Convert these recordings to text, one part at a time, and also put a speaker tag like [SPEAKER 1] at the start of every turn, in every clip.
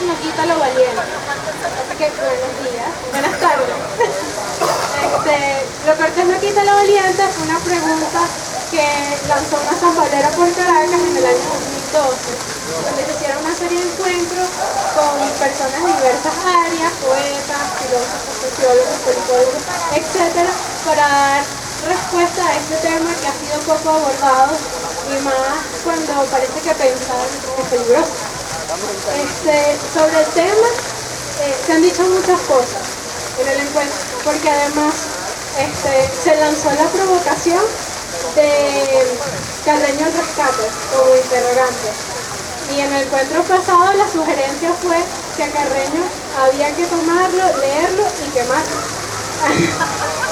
[SPEAKER 1] no quita lo valiente. Así que buenos días, buenas tardes. Lo cortés no quita lo valiente fue una pregunta que lanzó una asamblea por Caracas en el año 2012, donde se hicieron una serie de encuentros con personas de diversas áreas, poetas, filósofos, sociólogos, politólogos, etcétera, para dar respuesta a este tema que ha sido poco abordado y más cuando parece que pensar es peligroso. Sobre el tema se han dicho muchas cosas en el encuentro, porque además se lanzó la provocación de Carreño al rescate como interrogante, y en el encuentro pasado la sugerencia fue que a Carreño había que tomarlo, leerlo y quemarlo.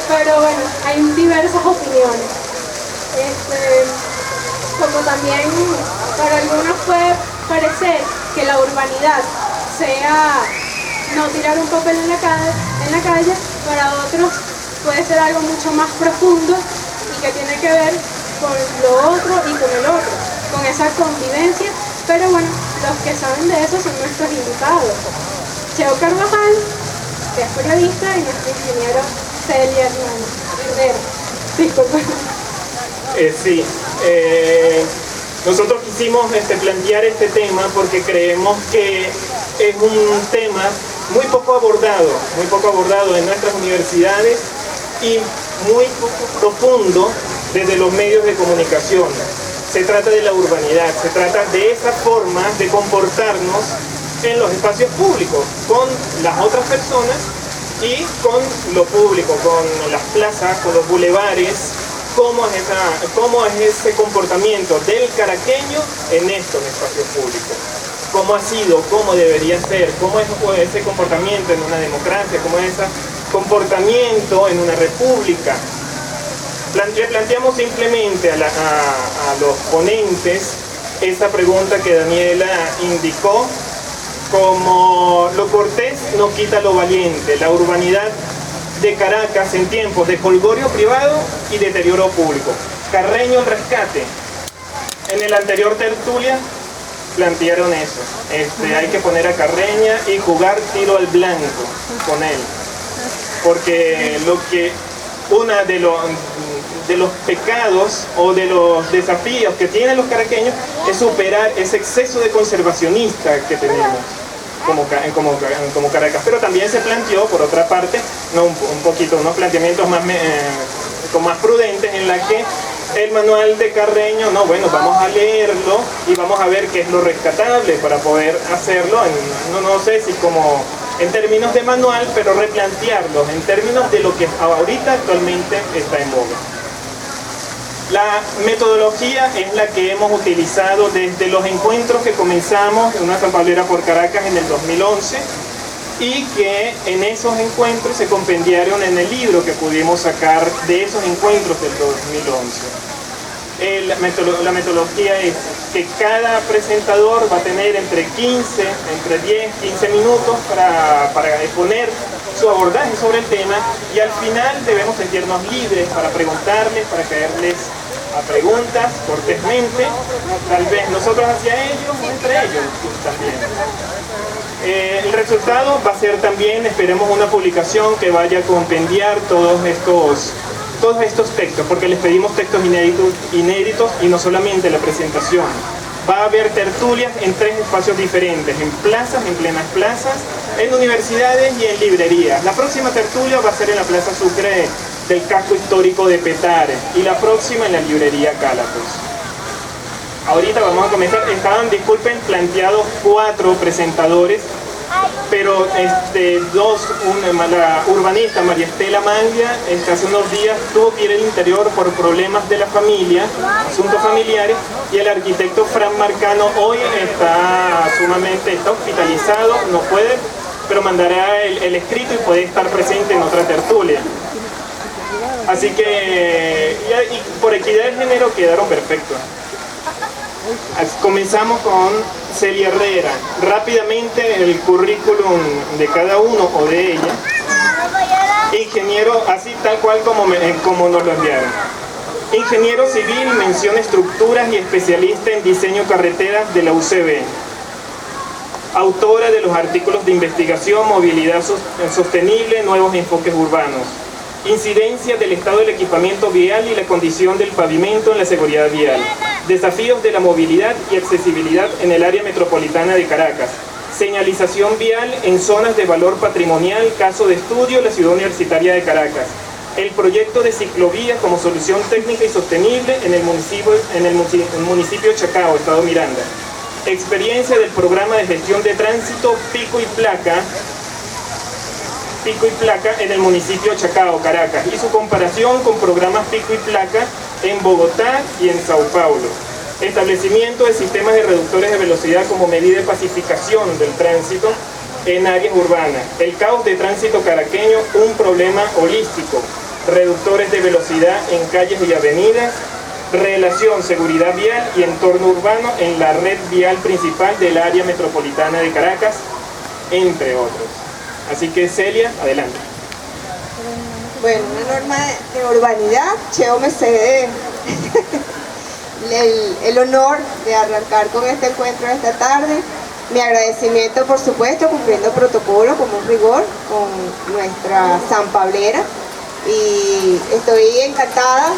[SPEAKER 1] Pero bueno, hay diversas opiniones. Como también para algunos puede parecer que la urbanidad sea no tirar un papel en la calle, para otros puede ser algo mucho más profundo y que tiene que ver con lo otro y con el otro, con esa convivencia. Pero bueno, los que saben de eso son nuestros invitados. Cheo Carvajal, que es periodista, y nuestro ingeniero Celia Herrera. Disculpen.
[SPEAKER 2] Sí, nosotros quisimos plantear este tema porque creemos que es un tema muy poco abordado en nuestras universidades y muy poco profundo desde los medios de comunicación. Se trata de la urbanidad, se trata de esa forma de comportarnos en los espacios públicos, con las otras personas y con lo público, con las plazas, con los bulevares. ¿Cómo es ese comportamiento del caraqueño en estos espacios públicos? ¿Cómo ha sido? ¿Cómo debería ser? ¿Cómo es ese comportamiento en una democracia? ¿Cómo es ese comportamiento en una república? Le planteamos simplemente a los ponentes esta pregunta que Daniela indicó, como lo cortés no quita lo valiente, la urbanidad de Caracas en tiempos de jolgorio privado y deterioro público. Carreño al rescate. En el anterior tertulia plantearon eso. Hay que poner a Carreña y jugar tiro al blanco con él. Porque uno de los pecados o de los desafíos que tienen los caraqueños es superar ese exceso de conservacionista que tenemos como Caracas. Pero también se planteó, por otra parte, unos planteamientos más prudentes, en la que el manual de Carreño, vamos a leerlo y vamos a ver qué es lo rescatable para poder hacerlo, no sé si como en términos de manual, pero replantearlo en términos de lo que ahorita actualmente está en boga. La metodología es la que hemos utilizado desde los encuentros que comenzamos en una asamblea por Caracas en el 2011, y que en esos encuentros se compendiaron en el libro que pudimos sacar de esos encuentros del 2011. La metodología es que cada presentador va a tener entre 10, 15 minutos para exponer su abordaje sobre el tema, y al final debemos sentirnos libres para preguntarles, para caerles a preguntas cortésmente, tal vez nosotros hacia ellos o entre ellos también. El resultado va a ser también, esperemos, una publicación que vaya a compendiar todos estos textos, porque les pedimos textos inéditos y no solamente la presentación. Va a haber tertulias en 3 espacios diferentes, en plazas, en plenas plazas, en universidades y en librerías. La próxima tertulia va a ser en la Plaza Sucre del casco histórico de Petare, y la próxima en la librería Cálatos. Ahorita vamos a comenzar. Estaban, disculpen, planteados 4 presentadores, pero la urbanista María Estela Manglia hace unos días tuvo que ir al interior por problemas de la familia, asuntos familiares, y el arquitecto Fran Marcano hoy está hospitalizado, no puede, pero mandará el escrito y puede estar presente en otra tertulia. Así que, y por equidad de género quedaron perfectos. Comenzamos con Celia Herrera. Rápidamente el currículum de cada uno o de ella. Ingeniero, así tal cual como nos lo enviaron. Ingeniero civil, mención estructuras y especialista en diseño carreteras de la UCB. autora de los artículos de investigación, movilidad sostenible, nuevos enfoques urbanos, incidencia del estado del equipamiento vial y la condición del pavimento en la seguridad vial, desafíos de la movilidad y accesibilidad en el área metropolitana de Caracas, señalización vial en zonas de valor patrimonial, caso de estudio, la ciudad universitaria de Caracas, el proyecto de ciclovías como solución técnica y sostenible en el municipio de Chacao, estado Miranda, experiencia del programa de gestión de tránsito Pico y Placa en el municipio de Chacao, Caracas, y su comparación con programas Pico y Placa en Bogotá y en Sao Paulo. Establecimiento de sistemas de reductores de velocidad como medida de pacificación del tránsito en áreas urbanas. El caos de tránsito caraqueño, un problema holístico. Reductores de velocidad en calles y avenidas. Relación seguridad vial y entorno urbano en la red vial principal del área metropolitana de Caracas, entre otros. Así que Celia, adelante.
[SPEAKER 3] Bueno, una norma de urbanidad, Cheo me cede el honor de arrancar con este encuentro de esta tarde. Mi agradecimiento, por supuesto, cumpliendo protocolo como un rigor con nuestra sanpablera, y estoy encantada.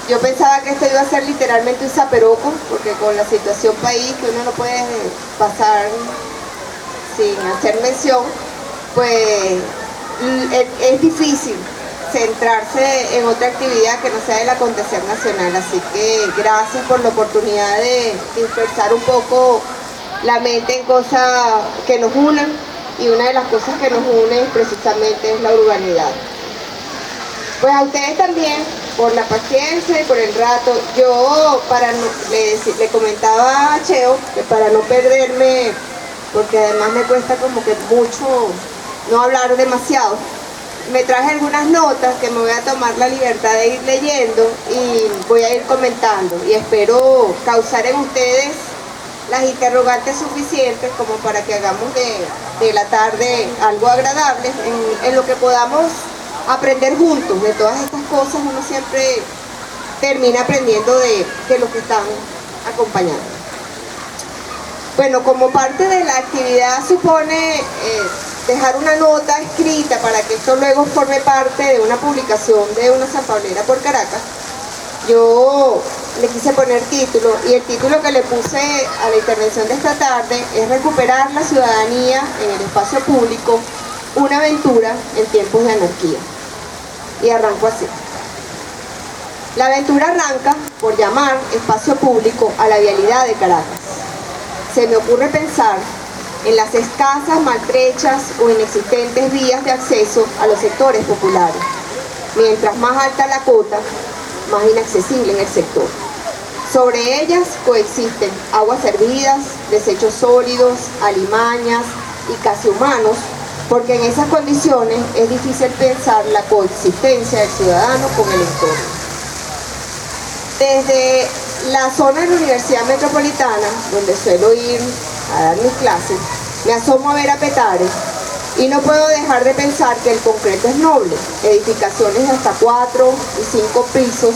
[SPEAKER 3] Yo pensaba que esto iba a ser literalmente un zaperoco, porque con la situación país que uno no puede pasar sin hacer mención, pues es difícil centrarse en otra actividad que no sea el acontecer nacional. Así que gracias por la oportunidad de dispersar un poco la mente en cosas que nos unen, y una de las cosas que nos une precisamente es la urbanidad. Pues a ustedes también, por la paciencia y por el rato. Yo le comentaba a Cheo que para no perderme, porque además me cuesta como que mucho no hablar demasiado, me traje algunas notas que me voy a tomar la libertad de ir leyendo y voy a ir comentando, y espero causar en ustedes las interrogantes suficientes como para que hagamos de la tarde algo agradable en lo que podamos aprender juntos. De todas estas cosas uno siempre termina aprendiendo de los que están acompañando. Bueno, como parte de la actividad supone dejar una nota escrita para que esto luego forme parte de una publicación de una sanpablera por Caracas. Yo le quise poner título, y el título que le puse a la intervención de esta tarde es Recuperar la ciudadanía en el espacio público, una aventura en tiempos de anarquía. Y arranco así. La aventura arranca por llamar espacio público a la vialidad de Caracas. Se me ocurre pensar en las escasas, maltrechas o inexistentes vías de acceso a los sectores populares. Mientras más alta la cota, más inaccesible en el sector. Sobre ellas coexisten aguas servidas, desechos sólidos, alimañas y casi humanos, porque en esas condiciones es difícil pensar la coexistencia del ciudadano con el entorno. Desde la zona de la Universidad Metropolitana, donde suelo ir a dar mis clases, me asomo a ver a Petare y no puedo dejar de pensar que el concreto es noble. Edificaciones de hasta 4 y 5 pisos,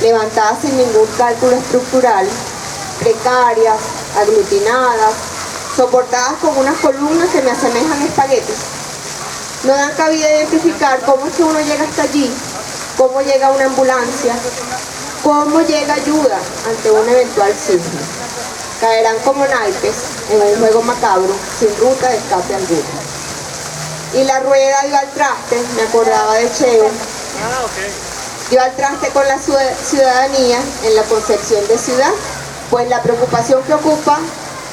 [SPEAKER 3] levantadas sin ningún cálculo estructural, precarias, aglutinadas, soportadas con unas columnas que me asemejan a espaguetis. No dan cabida a identificar cómo es que uno llega hasta allí, cómo llega una ambulancia, cómo llega ayuda ante un eventual sismo. Caerán como naipes en un juego macabro, sin ruta de escape alguna. Y la rueda dio al traste, me acordaba de Cheo, dio al traste con la ciudadanía en la concepción de ciudad, pues la preocupación que ocupa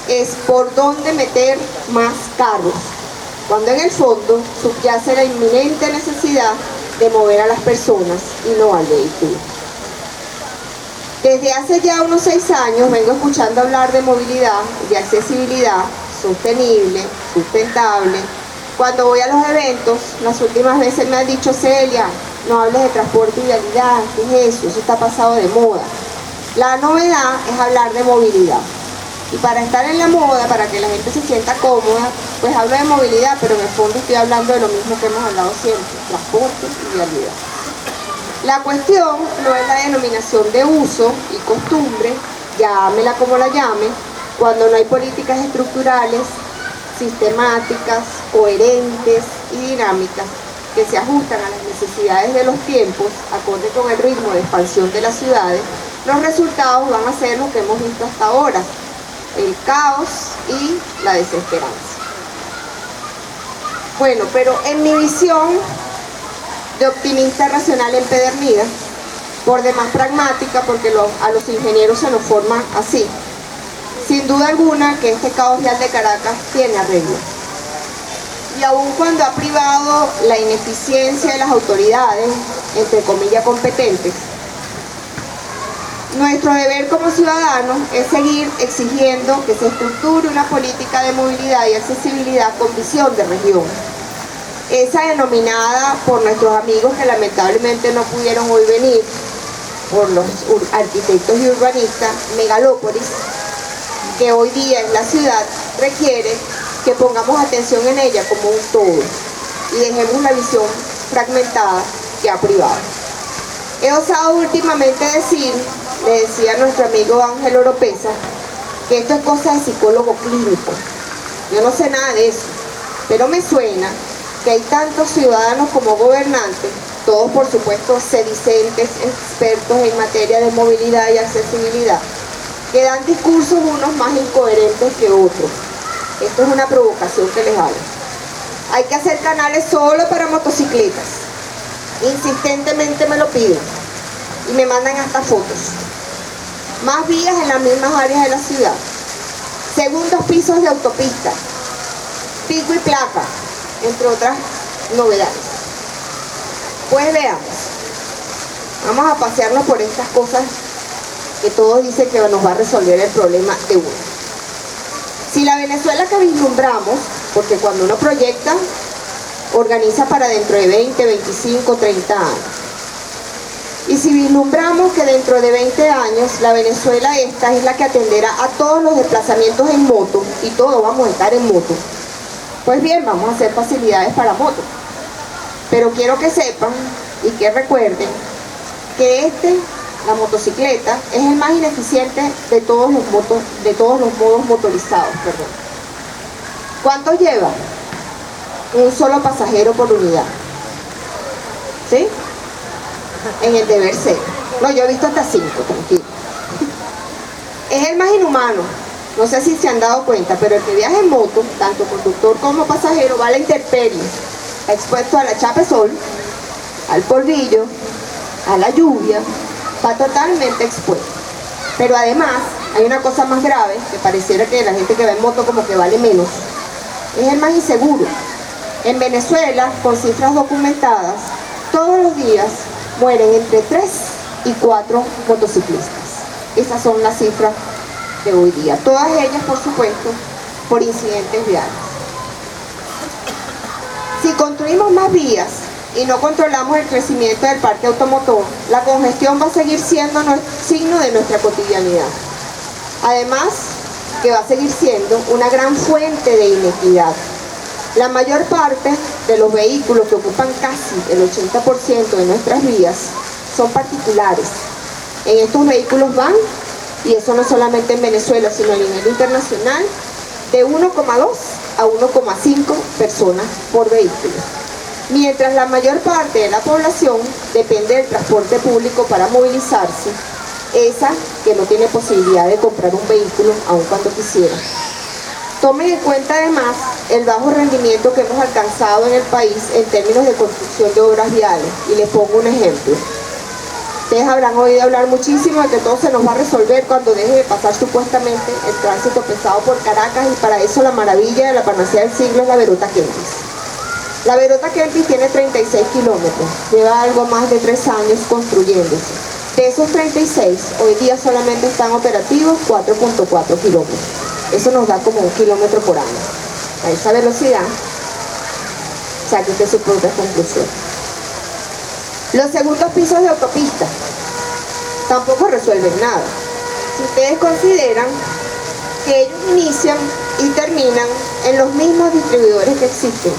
[SPEAKER 3] es por dónde meter más carros, cuando en el fondo subyace la inminente necesidad de mover a las personas y no al vehículo. Desde hace ya unos 6 años vengo escuchando hablar de movilidad, de accesibilidad sostenible, sustentable. Cuando voy a los eventos, las últimas veces me han dicho: Celia, no hables de transporte y vialidad, ¿qué es eso? Eso está pasado de moda. La novedad es hablar de movilidad. Y para estar en la moda, para que la gente se sienta cómoda, pues hablo de movilidad, pero en el fondo estoy hablando de lo mismo que hemos hablado siempre: transporte y vialidad. La cuestión no es la denominación de uso y costumbre, llámela como la llame, cuando no hay políticas estructurales, sistemáticas, coherentes y dinámicas que se ajustan a las necesidades de los tiempos, acorde con el ritmo de expansión de las ciudades, los resultados van a ser lo que hemos visto hasta ahora: el caos y la desesperanza. Bueno, pero en mi visión de optimista racional empedernida, por demás pragmática, porque a los ingenieros se nos forma así, sin duda alguna que este caos vial de Caracas tiene arreglo. Y aun cuando ha privado la ineficiencia de las autoridades, entre comillas competentes, nuestro deber como ciudadanos es seguir exigiendo que se estructure una política de movilidad y accesibilidad con visión de región. Esa denominada por nuestros amigos que lamentablemente no pudieron hoy venir, por los arquitectos y urbanistas, megalópolis, que hoy día en la ciudad, requiere que pongamos atención en ella como un todo y dejemos la visión fragmentada que ha privado. He osado últimamente decir, le decía a nuestro amigo Ángel Oropesa, que esto es cosa de psicólogo clínico. Yo no sé nada de eso, pero me suena que hay tantos ciudadanos como gobernantes, todos por supuesto sedicentes, expertos en materia de movilidad y accesibilidad, que dan discursos unos más incoherentes que otros. Esto es una provocación que les hago. Hay que hacer canales solo para motocicletas. Insistentemente me lo piden y me mandan hasta fotos. Más vías en las mismas áreas de la ciudad. Segundos pisos de autopista. Pico y placa, entre otras novedades. Pues veamos. Vamos a pasearnos por estas cosas que todos dicen que nos va a resolver el problema de uno. Si la Venezuela que vislumbramos, porque cuando uno proyecta, organiza para dentro de 20, 25, 30 años. Y si vislumbramos que dentro de 20 años la Venezuela esta es la que atenderá a todos los desplazamientos en moto, y todos vamos a estar en moto, pues bien, vamos a hacer facilidades para motos. Pero quiero que sepan y que recuerden que la motocicleta, es el más ineficiente de todos los modos motorizados. ¿Cuántos lleva? Un solo pasajero por unidad. ¿Sí? En el deber ser. No, yo he visto hasta 5, tranquilo. Es el más inhumano. No sé si se han dado cuenta, pero el que viaja en moto, tanto conductor como pasajero, va a la intemperie, expuesto a la chapa de sol, al polvillo, a la lluvia, va totalmente expuesto. Pero además, hay una cosa más grave, que pareciera que la gente que va en moto como que vale menos. Es el más inseguro. En Venezuela, con cifras documentadas, todos los días mueren entre 3 y 4 motociclistas. Esas son las cifras de hoy día. Todas ellas, por supuesto, por incidentes viales. Si construimos más vías y no controlamos el crecimiento del parque automotor, la congestión va a seguir siendo signo de nuestra cotidianidad. Además, que va a seguir siendo una gran fuente de inequidad. La mayor parte de los vehículos que ocupan casi el 80% de nuestras vías son particulares. En estos vehículos van, y eso no solamente en Venezuela, sino a nivel internacional, de 1,2 a 1,5 personas por vehículo. Mientras la mayor parte de la población depende del transporte público para movilizarse, esa que no tiene posibilidad de comprar un vehículo aun cuando quisiera. Tomen en cuenta además el bajo rendimiento que hemos alcanzado en el país en términos de construcción de obras viales, y les pongo un ejemplo. Ustedes habrán oído hablar muchísimo de que todo se nos va a resolver cuando deje de pasar supuestamente el tránsito pesado por Caracas, y para eso la maravilla de la panacea del siglo es la Verota Kempis. La Verota Kempis tiene 36 kilómetros, lleva algo más de 3 años construyéndose. De esos 36, hoy día solamente están operativos 4.4 kilómetros. Eso nos da como 1 kilómetro por año. A esa velocidad, saque usted su propia conclusión. Los segundos pisos de autopista tampoco resuelven nada. Si ustedes consideran que ellos inician y terminan en los mismos distribuidores que existen,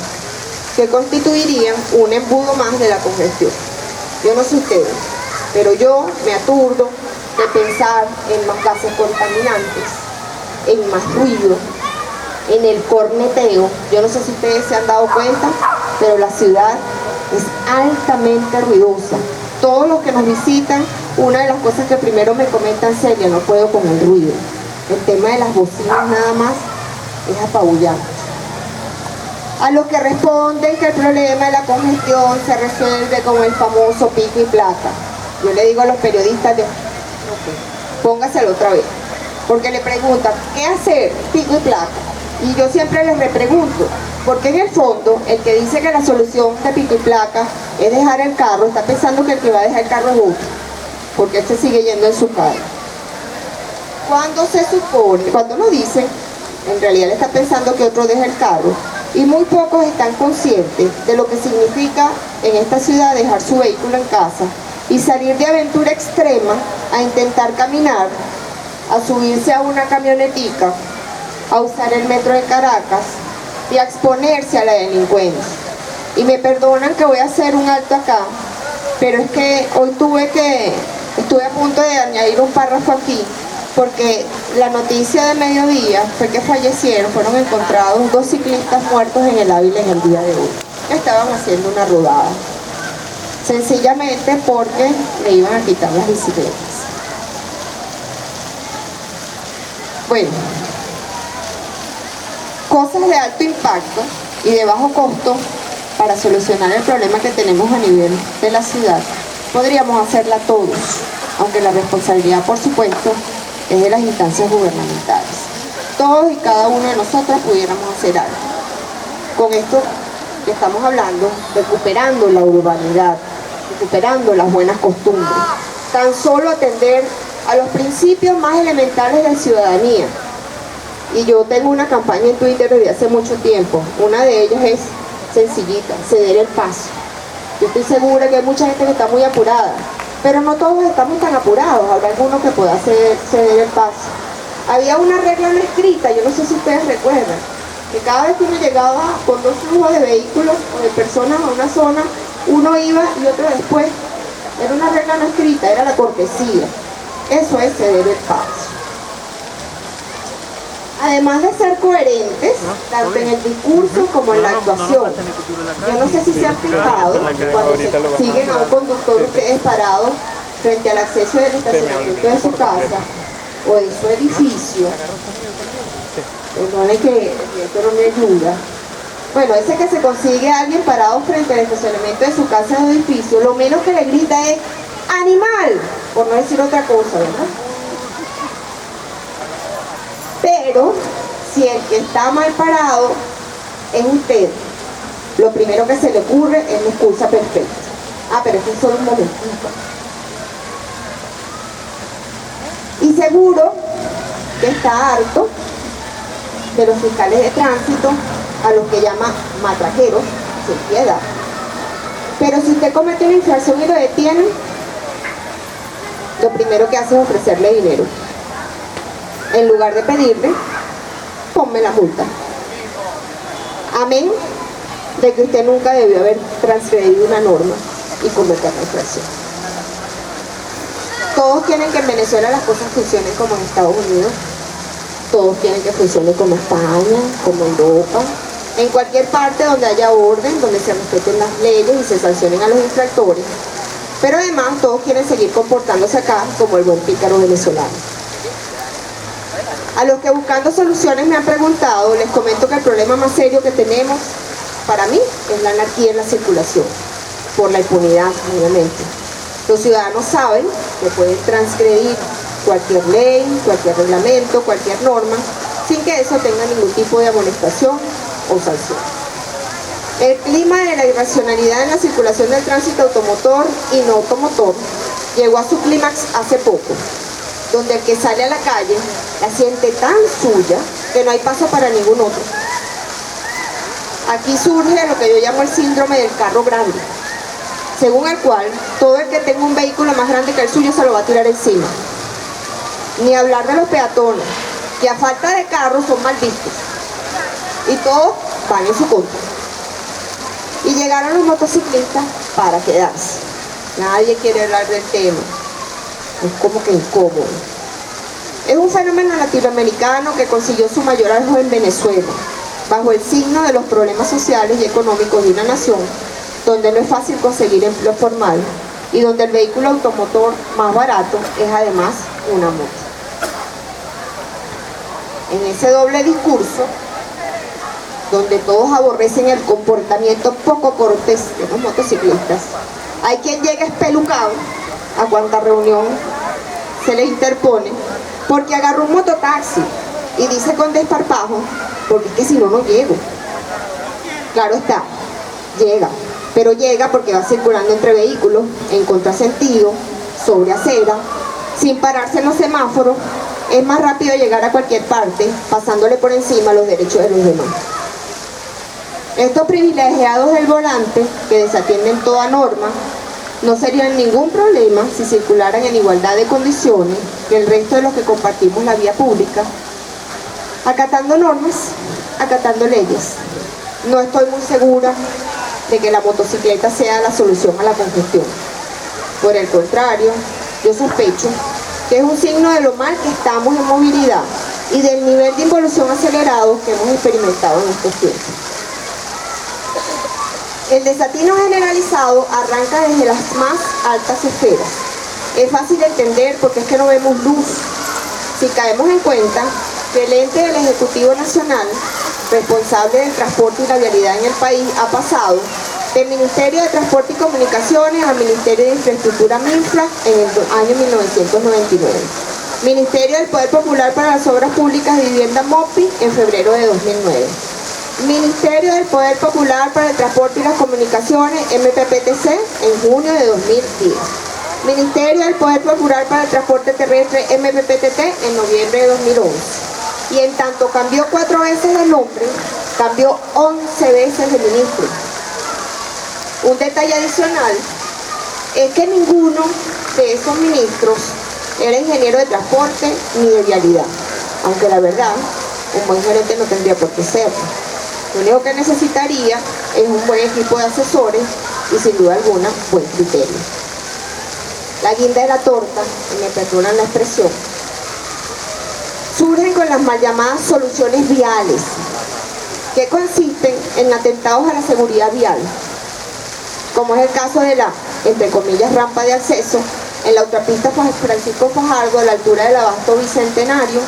[SPEAKER 3] que constituirían un embudo más de la congestión. Yo no sé ustedes, pero yo me aturdo de pensar en más gases contaminantes, en más ruido, en el corneteo. Yo no sé si ustedes se han dado cuenta, pero la ciudad es altamente ruidosa. Todos los que nos visitan, una de las cosas que primero me comentan: Celia, no puedo con el ruido. El tema de las bocinas nada más es apabullante. A los que responden que el problema de la congestión se resuelve con el famoso pico y placa, yo le digo a los periodistas póngaselo otra vez, porque le preguntan ¿qué hacer? Pico y placa. Y yo siempre les repregunto, porque en el fondo el que dice que la solución de pico y placa es dejar el carro, está pensando que el que va a dejar el carro es otro, porque él se sigue yendo en su carro. Cuando se supone, cuando lo dicen, en realidad le está pensando que otro deja el carro, y muy pocos están conscientes de lo que significa en esta ciudad dejar su vehículo en casa y salir de aventura extrema a intentar caminar, a subirse a una camionetica, a usar el metro de Caracas y a exponerse a la delincuencia. Y me perdonan que voy a hacer un alto acá, pero es que hoy estuve a punto de añadir un párrafo aquí, porque la noticia de mediodía fue que fueron encontrados 2 ciclistas muertos en el Ávila en el día de hoy. Estaban haciendo una rodada, sencillamente porque le iban a quitar las bicicletas. Bueno, cosas de alto impacto y de bajo costo para solucionar el problema que tenemos a nivel de la ciudad, podríamos hacerla todos, aunque la responsabilidad, por supuesto, es de las instancias gubernamentales. Todos y cada uno de nosotros pudiéramos hacer algo. Con esto que estamos hablando, recuperando la urbanidad, recuperando las buenas costumbres, tan solo atender a los principios más elementales de ciudadanía. Y yo tengo una campaña en Twitter desde hace mucho tiempo. Una de ellas es sencillita: ceder el paso. Yo estoy segura que hay mucha gente que está muy apurada, pero no todos estamos tan apurados. Habrá alguno que pueda ceder el paso. Había una regla no escrita, yo no sé si ustedes recuerdan, que cada vez que uno llegaba con 2 flujos de vehículos o de personas a una zona, uno iba y otro después. Era una regla no escrita, era la cortesía. Eso es ceder el paso. Además de ser coherentes, tanto en el discurso como en la actuación. Yo no sé si se han fijado cuando siguen a un conductor ustedes parados frente al acceso del estacionamiento de su casa o de su edificio. Perdone que esto no me ayuda. Bueno, ese que se consigue a alguien parado frente al estacionamiento de su casa o edificio, lo menos que le grita es ¡animal!, por no decir otra cosa, ¿verdad? Pero si el que está mal parado es usted, lo primero que se le ocurre es la excusa perfecta. Pero eso es solo un momentito. Y seguro que está harto de los fiscales de tránsito, a los que llama matraqueros, sin piedad. Pero si usted comete una infracción y lo detienen, lo primero que hace es ofrecerle dinero. En lugar de pedirle, ponme la multa. Amén de que usted nunca debió haber transgredido una norma y cometer la infracción. Todos quieren que en Venezuela las cosas funcionen como en Estados Unidos. Todos quieren que funcione como España, como Europa. En cualquier parte donde haya orden, donde se respeten las leyes y se sancionen a los infractores. Pero además todos quieren seguir comportándose acá como el buen pícaro venezolano. A los que buscando soluciones me han preguntado, les comento que el problema más serio que tenemos, para mí, es la anarquía en la circulación, por la impunidad, obviamente. Los ciudadanos saben que pueden transgredir cualquier ley, cualquier reglamento, cualquier norma, sin que eso tenga ningún tipo de amonestación o sanción. El clima de la irracionalidad en la circulación del tránsito automotor y no automotor llegó a su clímax hace poco, donde el que sale a la calle la siente tan suya que no hay paso para ningún otro. Aquí surge lo que yo llamo el síndrome del carro grande, según el cual todo el que tenga un vehículo más grande que el suyo se lo va a tirar encima. Ni hablar de los peatones, que a falta de carros son mal vistos, y todos van en su contra. Y llegaron los motociclistas para quedarse. Nadie quiere hablar del tema. Es como que incómodo. Es un fenómeno latinoamericano que consiguió su mayor auge en Venezuela, bajo el signo de los problemas sociales y económicos de una nación donde no es fácil conseguir empleo formal y donde el vehículo automotor más barato es además una moto. En ese doble discurso, donde todos aborrecen el comportamiento poco cortés de los motociclistas, hay quien llega espelucado a cuanta reunión se le interpone porque agarró un mototaxi y dice con desparpajo, porque es que si no, no llego. Claro está, llega, pero llega porque va circulando entre vehículos, en contrasentido, sobre acera, sin pararse en los semáforos. Es más rápido llegar a cualquier parte, pasándole por encima los derechos de los demás. Estos privilegiados del volante, que desatienden toda norma, no serían ningún problema si circularan en igualdad de condiciones que el resto de los que compartimos la vía pública, acatando normas, acatando leyes. No estoy muy segura de que la motocicleta sea la solución a la congestión. Por el contrario, yo sospecho que es un signo de lo mal que estamos en movilidad y del nivel de involución acelerado que hemos experimentado en estos tiempos. El desatino generalizado arranca desde las más altas esferas. Es fácil de entender porque es que no vemos luz. Si caemos en cuenta que el ente del Ejecutivo Nacional, responsable del transporte y la vialidad en el país, ha pasado del Ministerio de Transporte y Comunicaciones al Ministerio de Infraestructura MINFRA en el año 1999. Ministerio del Poder Popular para las Obras Públicas de Vivienda MOPI en febrero de 2009. Ministerio del Poder Popular para el Transporte y las Comunicaciones, MPPTC, en junio de 2010. Ministerio del Poder Popular para el Transporte Terrestre, MPPTT, en noviembre de 2011. Y en tanto cambió 4 veces de nombre, cambió 11 veces de ministro. Un detalle adicional es que ninguno de esos ministros era ingeniero de transporte ni de vialidad, aunque la verdad, un buen gerente no tendría por qué serlo. Lo único que necesitaría es un buen equipo de asesores y sin duda alguna buen criterio. La guinda de la torta, y me perdonan la expresión, surgen con las mal llamadas soluciones viales, que consisten en atentados a la seguridad vial, como es el caso de la, entre comillas, rampa de acceso en la autopista Francisco Fajardo a la altura del Abasto Bicentenario,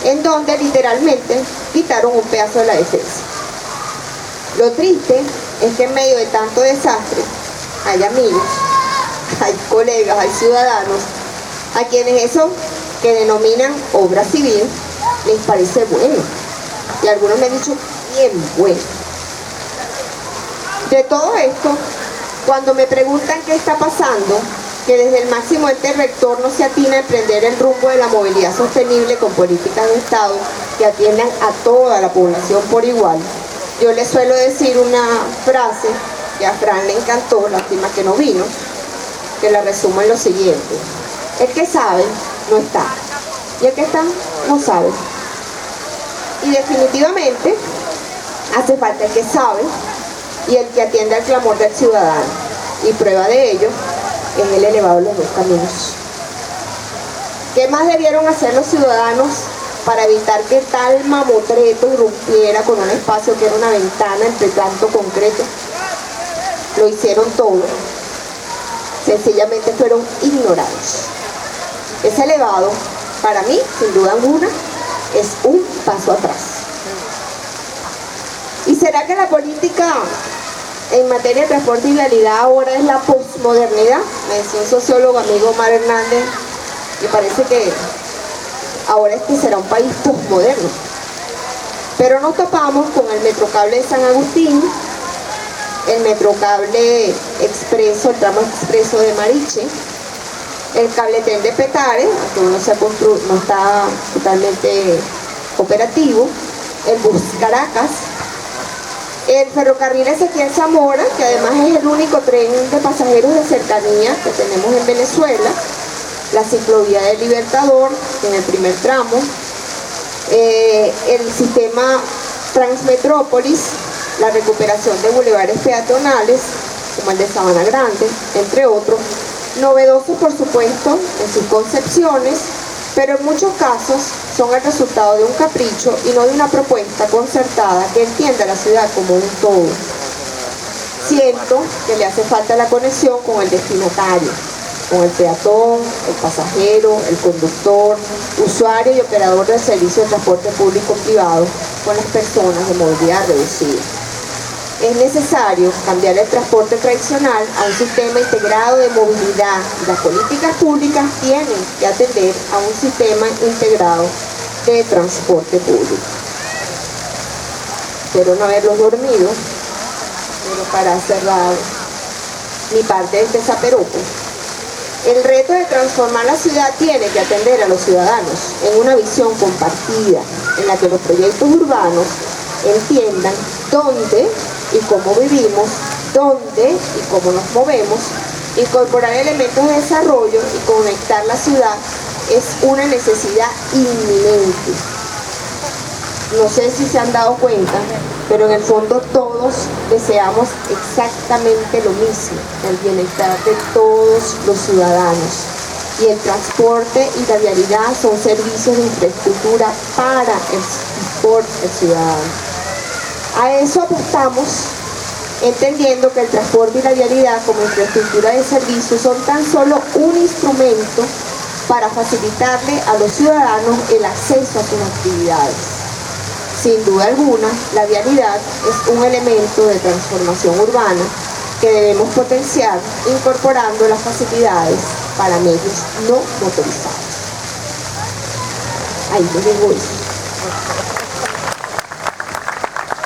[SPEAKER 3] en donde literalmente quitaron un pedazo de la defensa. Lo triste es que en medio de tanto desastre hay amigos, hay colegas, hay ciudadanos a quienes eso que denominan obra civil les parece bueno, y algunos me han dicho bien bueno. De todo esto, cuando me preguntan qué está pasando, que desde el máximo ente rector no se atina a emprender el rumbo de la movilidad sostenible con políticas de Estado que atiendan a toda la población por igual, yo les suelo decir una frase que a Fran le encantó, lástima que no vino, que la resumo en lo siguiente: el que sabe no está, y el que está no sabe. Y definitivamente hace falta el que sabe y el que atiende al clamor del ciudadano, y prueba de ello es el elevado de los dos caminos. ¿Qué más debieron hacer los ciudadanos para evitar que tal mamotreto irrumpiera con un espacio que era una ventana entre tanto concreto? Lo hicieron todo, sencillamente fueron ignorados. Ese elevado, para mí, sin duda alguna, es un paso atrás. ¿Y será que la política en materia de transporte y vialidad ahora es la posmodernidad? Me decía un sociólogo amigo, Omar Hernández, me parece que ahora este será un país posmoderno. Pero nos topamos con el Metrocable de San Agustín, el Metrocable Expreso, el tramo expreso de Mariche, el Cabletren de Petare, aunque no está totalmente operativo, el Bus Caracas, el ferrocarril Ezequiel Zamora, que además es el único tren de pasajeros de cercanía que tenemos en Venezuela, la ciclovía del Libertador en el primer tramo, el sistema Transmetrópolis, la recuperación de bulevares peatonales como el de Sabana Grande, entre otros, novedosos por supuesto en sus concepciones, pero en muchos casos son el resultado de un capricho y no de una propuesta concertada que entienda a la ciudad como un todo. Siento que le hace falta la conexión con el destinatario, con el peatón, el pasajero, el conductor, usuario y operador del servicio de transporte público privado, con las personas de movilidad reducida. Es necesario cambiar el transporte tradicional a un sistema integrado de movilidad y las políticas públicas tienen que atender a un sistema integrado de transporte público. Espero no haberlos dormido, pero para cerrar mi parte de este zaperoco, el reto de transformar la ciudad tiene que atender a los ciudadanos en una visión compartida, en la que los proyectos urbanos entiendan dónde y cómo vivimos, dónde y cómo nos movemos. Incorporar elementos de desarrollo y conectar la ciudad es una necesidad inminente. No sé si se han dado cuenta, pero en el fondo todos deseamos exactamente lo mismo, el bienestar de todos los ciudadanos. Y el transporte y la vialidad son servicios de infraestructura para y por el ciudadano. A eso apostamos, entendiendo que el transporte y la vialidad como infraestructura de servicios son tan solo un instrumento para facilitarle a los ciudadanos el acceso a sus actividades. Sin duda alguna, la vialidad es un elemento de transformación urbana que debemos potenciar incorporando las facilidades para medios no motorizados. Ahí les dejo eso.